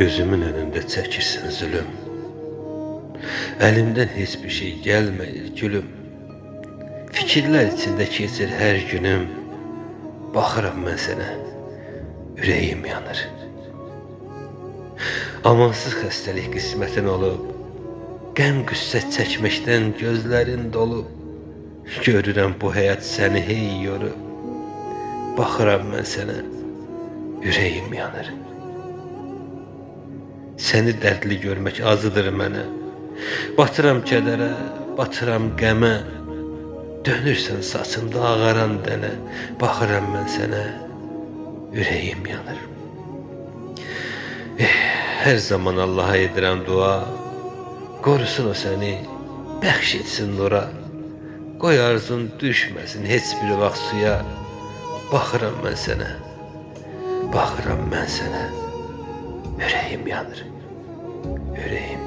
Gözümün önünde çəkirsən zulüm. Əlimdən heç bir şey gəlməyir gülüm. Fikirlər içində keçir hər günüm. Baxıram mən sənə, ürəyim yanır. Amansız xəstəlik qismətin olub, qəm qüssə çəkməkdən gözlərin dolub. Görürəm bu həyat səni hey yorub. Baxıram mən sənə, ürəyim yanır. Səni dərdli görmək azıdır mənə. Batıram kədərə, batıram qəmə. Dönürsən saçımda ağaran dənə. Baxıram mən sənə, ürəyim yanır. Hər zaman Allaha edirəm dua. Qorusun o səni, bəxş etsin nura. Qoy arzun düşməsin heç bir vaxt suya. Baxıram mən sənə, baxıram mən sənə. Ürəyim yanır, ürəyim